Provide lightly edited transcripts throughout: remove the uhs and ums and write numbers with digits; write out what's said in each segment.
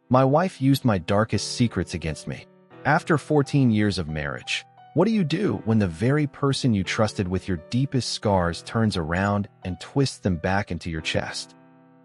My wife used my darkest secrets against me. After 14 years of marriage, what do you do when the very person you trusted with your deepest scars turns around and twists them back into your chest?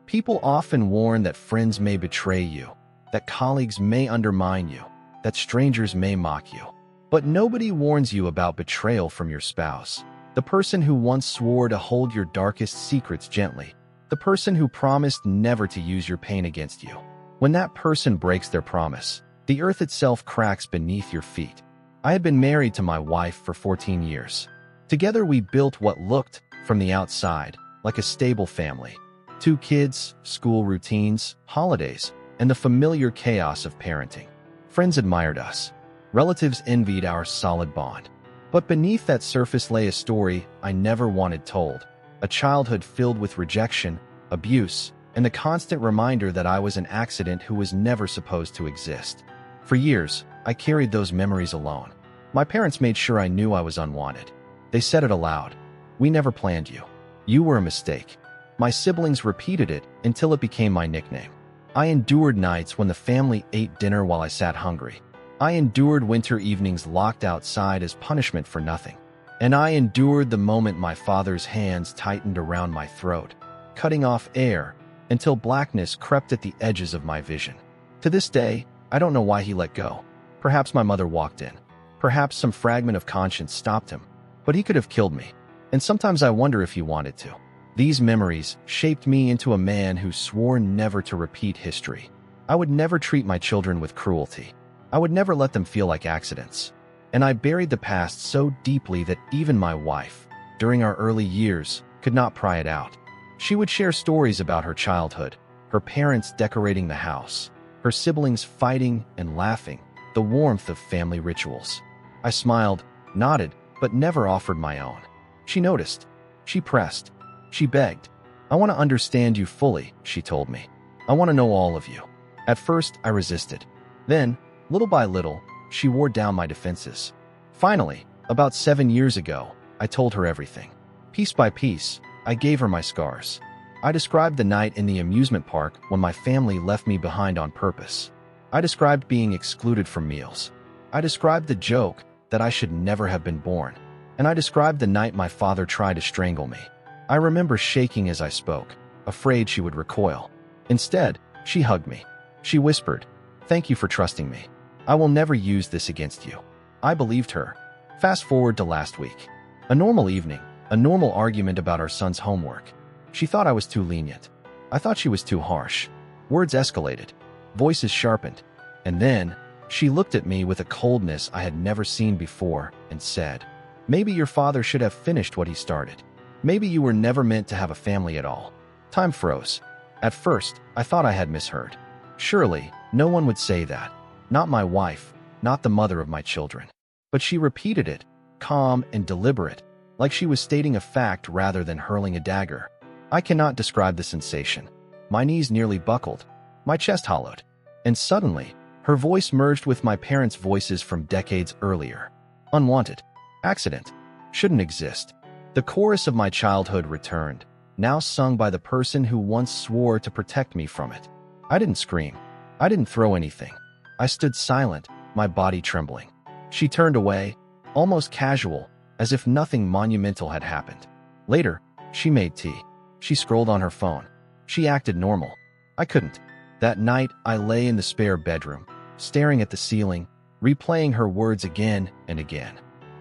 People often warn that friends may betray you, that colleagues may undermine you, that strangers may mock you. But nobody warns you about betrayal from your spouse, the person who once swore to hold your darkest secrets gently, the person who promised never to use your pain against you. When that person breaks their promise, the earth itself cracks beneath your feet. I had been married to my wife for 14 years. Together we built what looked, from the outside, like a stable family. 2 kids, school routines, holidays, and the familiar chaos of parenting. Friends admired us. Relatives envied our solid bond. But beneath that surface lay a story I never wanted told. A childhood filled with rejection, abuse, and the constant reminder that I was an accident who was never supposed to exist. For years, I carried those memories alone. My parents made sure I knew I was unwanted. They said it aloud. "We never planned you. You were a mistake." My siblings repeated it until it became my nickname. I endured nights when the family ate dinner while I sat hungry. I endured winter evenings locked outside as punishment for nothing. And I endured the moment my father's hands tightened around my throat, cutting off air until blackness crept at the edges of my vision. To this day, I don't know why he let go. Perhaps my mother walked in. Perhaps some fragment of conscience stopped him. But he could have killed me. And sometimes I wonder if he wanted to. These memories shaped me into a man who swore never to repeat history. I would never treat my children with cruelty. I would never let them feel like accidents. And I buried the past so deeply that even my wife, during our early years, could not pry it out. She would share stories about her childhood, her parents decorating the house, her siblings fighting and laughing, the warmth of family rituals. I smiled, nodded, but never offered my own. She noticed. She pressed. She begged. "I want to understand you fully," she told me. "I want to know all of you." At first, I resisted. Then, little by little, she wore down my defenses. Finally, about 7 years ago, I told her everything. Piece by piece, I gave her my scars. I described the night in the amusement park when my family left me behind on purpose. I described being excluded from meals. I described the joke that I should never have been born. And I described the night my father tried to strangle me. I remember shaking as I spoke, afraid she would recoil. Instead, she hugged me. She whispered, "Thank you for trusting me. I will never use this against you." I believed her. Fast forward to last week. A normal evening, a normal argument about our son's homework. She thought I was too lenient. I thought she was too harsh. Words escalated. Voices sharpened. And then, she looked at me with a coldness I had never seen before and said, "Maybe your father should have finished what he started. Maybe you were never meant to have a family at all." Time froze. At first, I thought I had misheard. Surely, no one would say that. Not my wife, not the mother of my children. But she repeated it, calm and deliberate, like she was stating a fact rather than hurling a dagger. I cannot describe the sensation. My knees nearly buckled, my chest hollowed. And suddenly, her voice merged with my parents' voices from decades earlier. Unwanted. Accident. Shouldn't exist. The chorus of my childhood returned, now sung by the person who once swore to protect me from it. I didn't scream. I didn't throw anything. I stood silent, my body trembling. She turned away, almost casual, as if nothing monumental had happened. Later, she made tea. She scrolled on her phone. She acted normal. I couldn't. That night, I lay in the spare bedroom, staring at the ceiling, replaying her words again and again.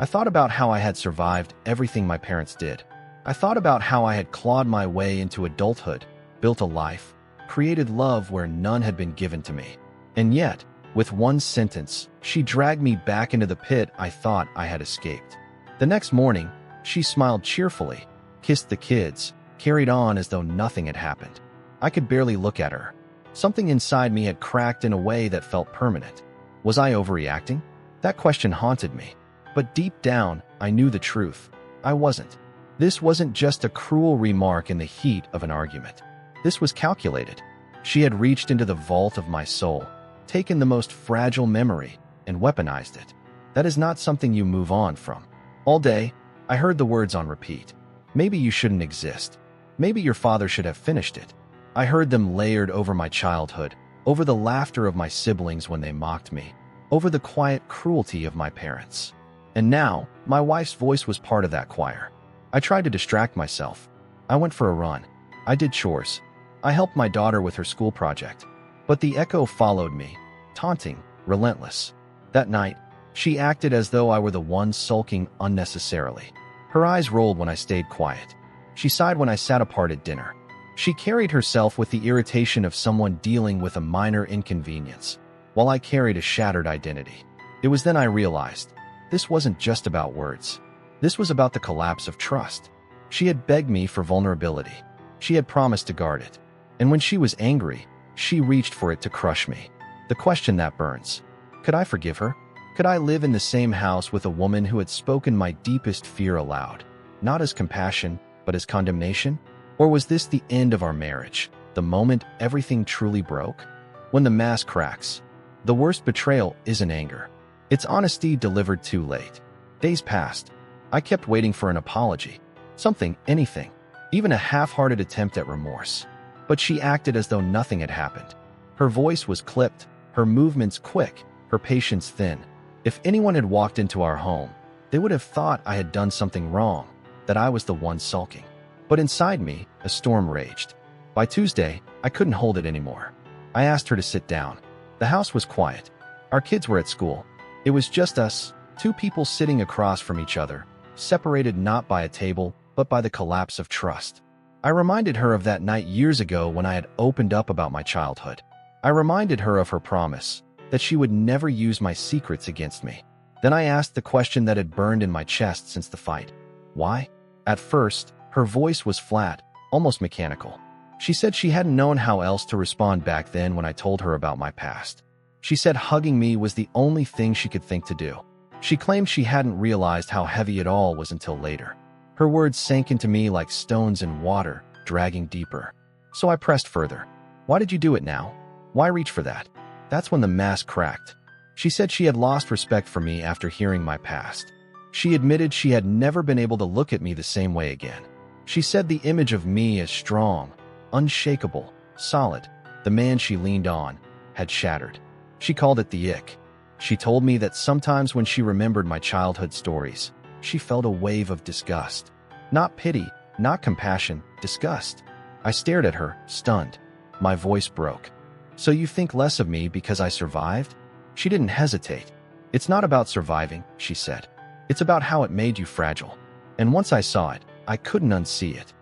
I thought about how I had survived everything my parents did. I thought about how I had clawed my way into adulthood, built a life, created love where none had been given to me. And yet, with one sentence, she dragged me back into the pit I thought I had escaped. The next morning, she smiled cheerfully, kissed the kids, carried on as though nothing had happened. I could barely look at her. Something inside me had cracked in a way that felt permanent. Was I overreacting? That question haunted me. But deep down, I knew the truth. I wasn't. This wasn't just a cruel remark in the heat of an argument. This was calculated. She had reached into the vault of my soul, taken the most fragile memory, and weaponized it. That is not something you move on from. All day, I heard the words on repeat. Maybe you shouldn't exist. Maybe your father should have finished it. I heard them layered over my childhood, over the laughter of my siblings when they mocked me, over the quiet cruelty of my parents. And now, my wife's voice was part of that choir. I tried to distract myself. I went for a run. I did chores. I helped my daughter with her school project. But the echo followed me, taunting, relentless. That night, she acted as though I were the one sulking unnecessarily. Her eyes rolled when I stayed quiet. She sighed when I sat apart at dinner. She carried herself with the irritation of someone dealing with a minor inconvenience, while I carried a shattered identity. It was then I realized, this wasn't just about words. This was about the collapse of trust. She had begged me for vulnerability. She had promised to guard it. And when she was angry, she reached for it to crush me. The question that burns: could I forgive her? Could I live in the same house with a woman who had spoken my deepest fear aloud, not as compassion, but as condemnation? Or was this the end of our marriage, the moment everything truly broke? When the mask cracks, the worst betrayal isn't anger. It's honesty delivered too late. Days passed. I kept waiting for an apology. Something, anything. Even a half-hearted attempt at remorse. But she acted as though nothing had happened. Her voice was clipped, her movements quick, her patience thin. If anyone had walked into our home, they would have thought I had done something wrong, that I was the one sulking. But inside me, a storm raged. By Tuesday, I couldn't hold it anymore. I asked her to sit down. The house was quiet. Our kids were at school. It was just us, two people sitting across from each other, separated not by a table, but by the collapse of trust. I reminded her of that night years ago when I had opened up about my childhood. I reminded her of her promise, that she would never use my secrets against me. Then I asked the question that had burned in my chest since the fight. Why? At first, her voice was flat, almost mechanical. She said she hadn't known how else to respond back then when I told her about my past. She said hugging me was the only thing she could think to do. She claimed she hadn't realized how heavy it all was until later. Her words sank into me like stones in water, dragging deeper. So I pressed further. Why did you do it now? Why reach for that? That's when the mask cracked. She said she had lost respect for me after hearing my past. She admitted she had never been able to look at me the same way again. She said the image of me as strong, unshakable, solid, the man she leaned on, had shattered. She called it the ick. She told me that sometimes when she remembered my childhood stories, she felt a wave of disgust. Not pity, not compassion, disgust. I stared at her, stunned. My voice broke. So you think less of me because I survived? She didn't hesitate. It's not about surviving, she said. It's about how it made you fragile. And once I saw it, I couldn't unsee it.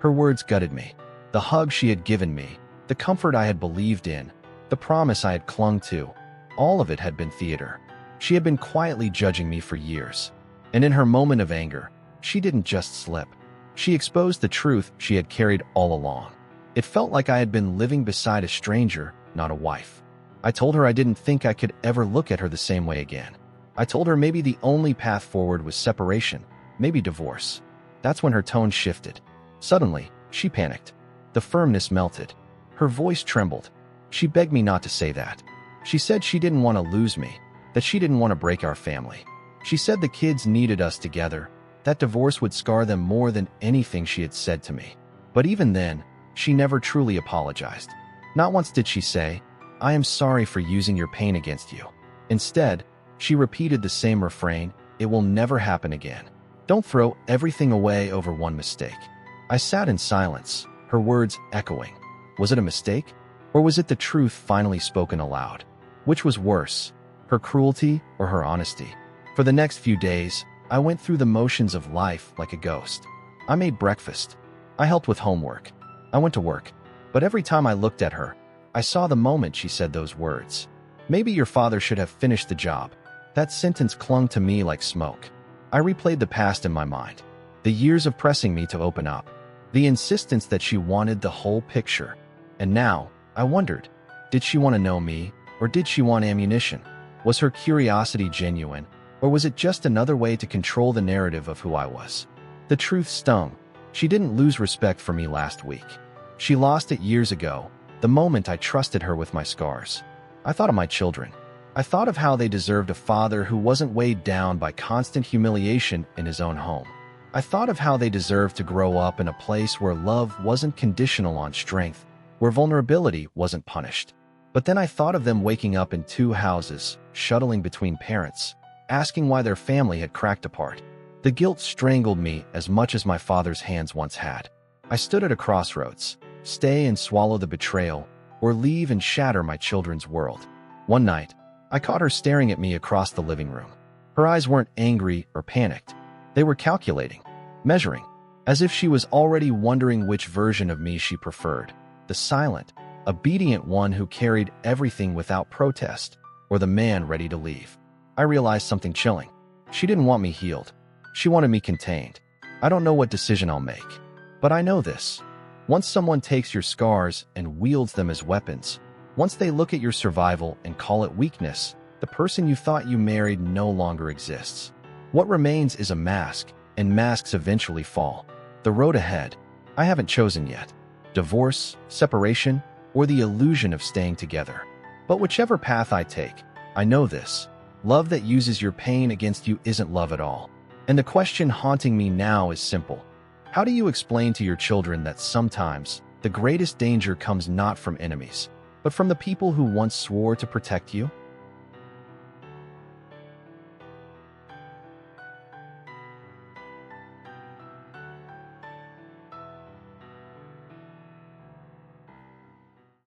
Her words gutted me. The hug she had given me, the comfort I had believed in, the promise I had clung to, all of it had been theater. She had been quietly judging me for years. And in her moment of anger, she didn't just slip. She exposed the truth she had carried all along. It felt like I had been living beside a stranger, not a wife. I told her I didn't think I could ever look at her the same way again. I told her maybe the only path forward was separation, maybe divorce. That's when her tone shifted. Suddenly, she panicked. The firmness melted. Her voice trembled. She begged me not to say that. She said she didn't want to lose me, that she didn't want to break our family. She said the kids needed us together, that divorce would scar them more than anything she had said to me. But even then, she never truly apologized. Not once did she say, "I am sorry for using your pain against you." Instead, she repeated the same refrain, "It will never happen again. Don't throw everything away over one mistake." I sat in silence, her words echoing. Was it a mistake? Or was it the truth finally spoken aloud? Which was worse, her cruelty or her honesty? For the next few days, I went through the motions of life like a ghost. I made breakfast. I helped with homework. I went to work. But every time I looked at her, I saw the moment she said those words. "Maybe your father should have finished the job." That sentence clung to me like smoke. I replayed the past in my mind. The years of pressing me to open up. The insistence that she wanted the whole picture. And now, I wondered, did she want to know me, or did she want ammunition? Was her curiosity genuine, or was it just another way to control the narrative of who I was? The truth stung. She didn't lose respect for me last week. She lost it years ago, the moment I trusted her with my scars. I thought of my children. I thought of how they deserved a father who wasn't weighed down by constant humiliation in his own home. I thought of how they deserved to grow up in a place where love wasn't conditional on strength, where vulnerability wasn't punished. But then I thought of them waking up in two houses, shuttling between parents, asking why their family had cracked apart. The guilt strangled me as much as my father's hands once had. I stood at a crossroads, stay and swallow the betrayal, or leave and shatter my children's world. One night, I caught her staring at me across the living room. Her eyes weren't angry or panicked. They were calculating, measuring, as if she was already wondering which version of me she preferred. The silent, obedient one who carried everything without protest, or the man ready to leave. I realized something chilling. She didn't want me healed. She wanted me contained. I don't know what decision I'll make, but I know this. Once someone takes your scars and wields them as weapons, once they look at your survival and call it weakness, the person you thought you married no longer exists. What remains is a mask, and masks eventually fall. The road ahead, I haven't chosen yet. Divorce, separation, or the illusion of staying together. But whichever path I take, I know this. Love that uses your pain against you isn't love at all. And the question haunting me now is simple. How do you explain to your children that sometimes the greatest danger comes not from enemies, but from the people who once swore to protect you?